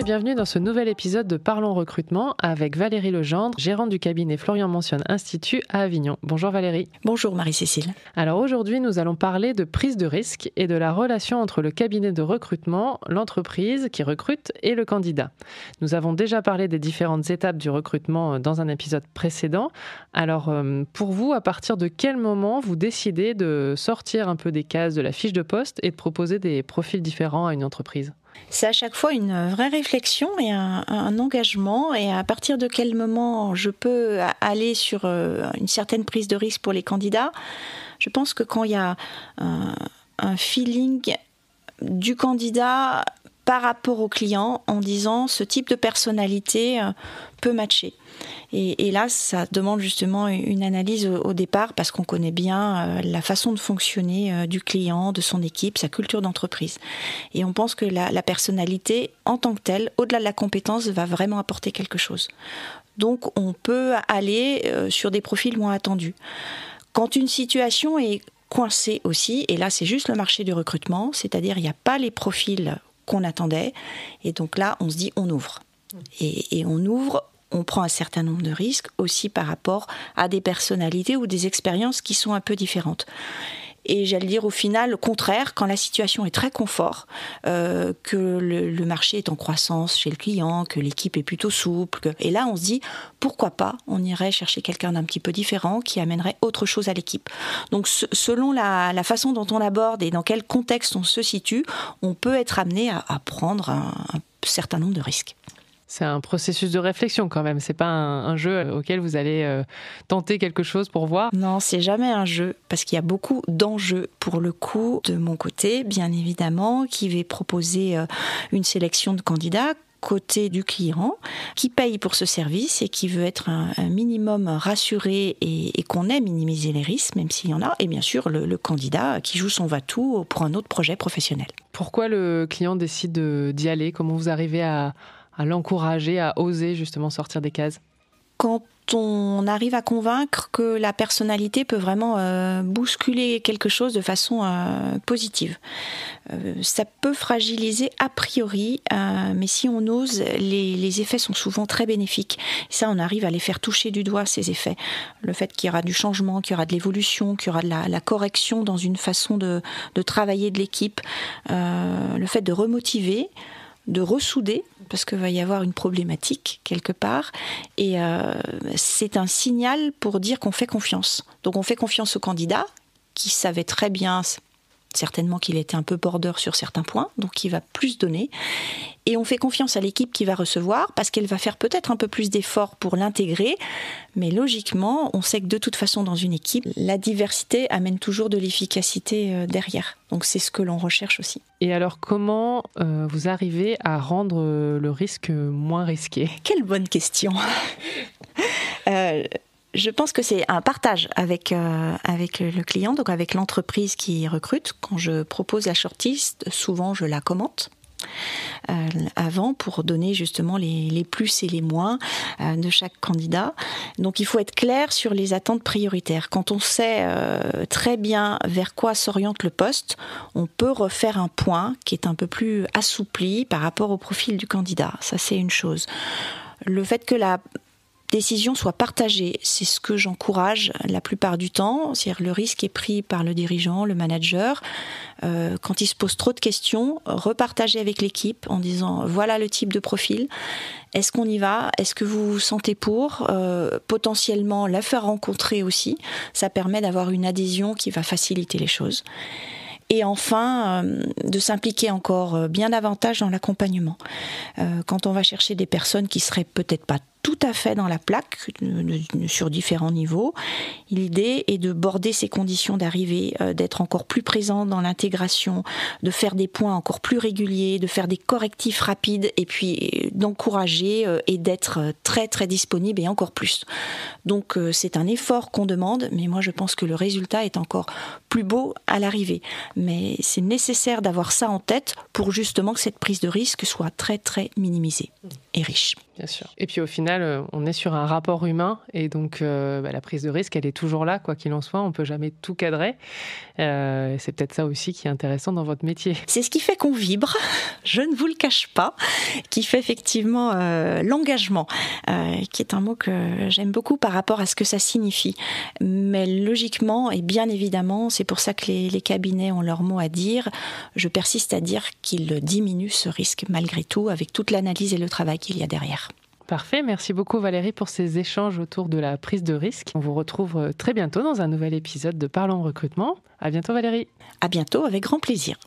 bienvenue dans ce nouvel épisode de Parlons Recrutement avec Valérie Legendre, gérante du cabinet Florian Mentionne Institut à Avignon. Bonjour Valérie. Bonjour Marie-Cécile. Alors aujourd'hui, nous allons parler de prise de risque et de la relation entre le cabinet de recrutement, l'entreprise qui recrute et le candidat. Nous avons déjà parlé des différentes étapes du recrutement dans un épisode précédent. Alors pour vous, à partir de quel moment vous décidez de sortir un peu des cases de la fiche de poste et de proposer des profils différents à une entreprise ? C'est à chaque fois une vraie réflexion et un engagement. Et à partir de quel moment je peux aller sur une certaine prise de risque pour les candidats ? Je pense que quand il y a un feeling du candidat par rapport au client en disant ce type de personnalité peut matcher. Et là, ça demande justement une analyse au départ parce qu'on connaît bien la façon de fonctionner du client, de son équipe, sa culture d'entreprise. Et on pense que la personnalité, en tant que telle, au-delà de la compétence, va vraiment apporter quelque chose. Donc, on peut aller sur des profils moins attendus. Quand une situation est coincée aussi, et là, c'est juste le marché du recrutement, c'est-à-dire il n'y a pas les profils qu'on attendait, et donc là, on se dit on ouvre. Et on ouvre, on prend un certain nombre de risques aussi par rapport à des personnalités ou des expériences qui sont un peu différentes. Et j'allais dire au final, le contraire, quand la situation est très confort, que le marché est en croissance chez le client, que l'équipe est plutôt souple, et là on se dit, pourquoi pas, on irait chercher quelqu'un d'un petit peu différent qui amènerait autre chose à l'équipe. Donc selon la façon dont on aborde et dans quel contexte on se situe, on peut être amené à prendre un certain nombre de risques. C'est un processus de réflexion quand même, c'est pas un jeu auquel vous allez tenter quelque chose pour voir. Non, c'est jamais un jeu, parce qu'il y a beaucoup d'enjeux pour le coup, de mon côté, bien évidemment, qui va proposer une sélection de candidats, côté du client, qui paye pour ce service et qui veut être un minimum rassuré et qu'on ait minimiser les risques, même s'il y en a, et bien sûr le candidat qui joue son va-tout pour un autre projet professionnel. Pourquoi le client décide d'y aller ? Comment vous arrivez à l'encourager, à oser justement sortir des cases ? Quand on arrive à convaincre que la personnalité peut vraiment bousculer quelque chose de façon positive. Ça peut fragiliser a priori, mais si on ose, les effets sont souvent très bénéfiques. Et ça, on arrive à les faire toucher du doigt, ces effets. Le fait qu'il y aura du changement, qu'il y aura de l'évolution, qu'il y aura de la correction dans une façon de travailler de l'équipe, le fait de remotiver, de ressouder, parce qu'il va y avoir une problématique quelque part, et c'est un signal pour dire qu'on fait confiance. Donc on fait confiance au candidat, qui savait très bien, certainement qu'il était un peu border sur certains points, donc il va plus donner, et on fait confiance à l'équipe qui va recevoir, parce qu'elle va faire peut-être un peu plus d'efforts pour l'intégrer, mais logiquement, on sait que de toute façon dans une équipe, la diversité amène toujours de l'efficacité derrière. Donc c'est ce que l'on recherche aussi. Et alors comment vous arrivez à rendre le risque moins risqué ? Quelle bonne question. Je pense que c'est un partage avec le client, donc avec l'entreprise qui recrute. Quand je propose la shortlist, souvent je la commente avant pour donner justement les plus et les moins de chaque candidat. Donc il faut être clair sur les attentes prioritaires. Quand on sait très bien vers quoi s'oriente le poste, on peut refaire un point qui est un peu plus assoupli par rapport au profil du candidat. Ça, c'est une chose. Le fait que la décision soit partagée, c'est ce que j'encourage la plupart du temps. C'est-à-dire le risque est pris par le dirigeant, le manager. Quand il se pose trop de questions, repartager avec l'équipe en disant voilà le type de profil. Est-ce qu'on y va ? Est-ce que vous vous sentez pour ? Potentiellement la faire rencontrer aussi. Ça permet d'avoir une adhésion qui va faciliter les choses. Et enfin, de s'impliquer encore bien davantage dans l'accompagnement. Quand on va chercher des personnes qui seraient peut-être pas tout à fait dans la plaque, sur différents niveaux. L'idée est de border ces conditions d'arrivée, d'être encore plus présent dans l'intégration, de faire des points encore plus réguliers, de faire des correctifs rapides et puis d'encourager et d'être très très disponible et encore plus. Donc c'est un effort qu'on demande, mais moi je pense que le résultat est encore plus beau à l'arrivée. Mais c'est nécessaire d'avoir ça en tête pour justement que cette prise de risque soit très très minimisée et riche. Bien sûr. Et puis au final, on est sur un rapport humain et donc la prise de risque, elle est toujours là, quoi qu'il en soit. On ne peut jamais tout cadrer. C'est peut-être ça aussi qui est intéressant dans votre métier. C'est ce qui fait qu'on vibre, je ne vous le cache pas, qui fait effectivement l'engagement, qui est un mot que j'aime beaucoup par rapport à ce que ça signifie. Mais logiquement et bien évidemment, c'est pour ça que les cabinets ont leur mot à dire. Je persiste à dire qu'ils diminuent ce risque malgré tout, avec toute l'analyse et le travail qu'il y a derrière. Parfait, merci beaucoup Valérie pour ces échanges autour de la prise de risque. On vous retrouve très bientôt dans un nouvel épisode de Parlons Recrutement. À bientôt Valérie. À bientôt, avec grand plaisir.